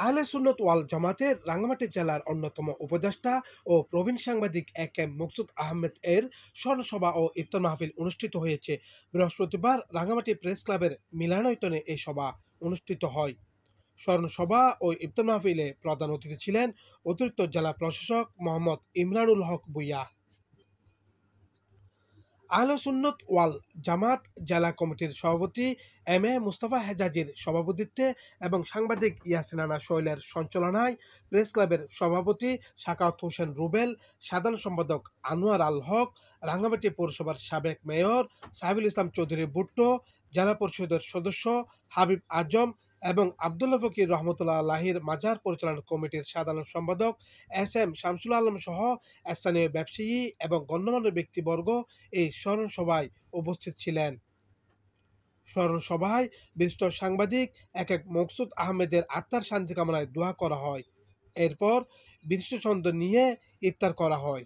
আহলে সুন্নত ওয়াল জামাতের রাঙ্গামাটি জেলার অন্যতম উপদেষ্টা ও প্রবীণ সাংবাদিক এ কে মকসুদ আহমেদ এর স্মরণসভা ও ইফতার মাহফিল অনুষ্ঠিত হয়েছে। বৃহস্পতিবার রাঙ্গামাটি প্রেস ক্লাবের মিলনায়তনে এই সভা অনুষ্ঠিত হয়। স্মরণসভা ও ইফতার মাহফিলে প্রধান অতিথি ছিলেন অতিরিক্ত জেলা প্রশাসক মোহাম্মদ ইমরানুল হক ভূঁইয়া। আহলে সুন্নত ওয়াল জামাত জেলা কমিটির সভাপতি এম এ মুস্তাফা হেজাজির সভাপতিত্বে এবং সাংবাদিক ইয়াসিন রানা শৈলের সঞ্চালনায় প্রেস ক্লাবের সভাপতি সাকাওয়াত হোসেন রুবেল, সাধারণ সম্পাদক আনোয়ার আল হক, রাঙ্গামাটি পৌরসভার সাবেক মেয়র সাইফুল ইসলাম চৌধুরী ভুট্টো, জেলা পরিষদের সদস্য হাবিব আজম এবং আবদুল্লাহ ফকির রহমতুল্লাহ আলাহির মাজার পরিচালনা কমিটির সাধারণ সম্পাদক এস এম শামসুল আলম সহ স্থানীয় ব্যবসায়ী এবং গণ্যমান্য ব্যক্তিবর্গ এই স্মরণ সভায় উপস্থিত ছিলেন। স্মরণ সভায় বিশিষ্ট সাংবাদিক এক মকসুদ আহমেদের আত্মার শান্তি কামনায় দোয়া করা হয়। এরপর বিশিষ্ট ছন্দ নিয়ে ইফতার করা হয়।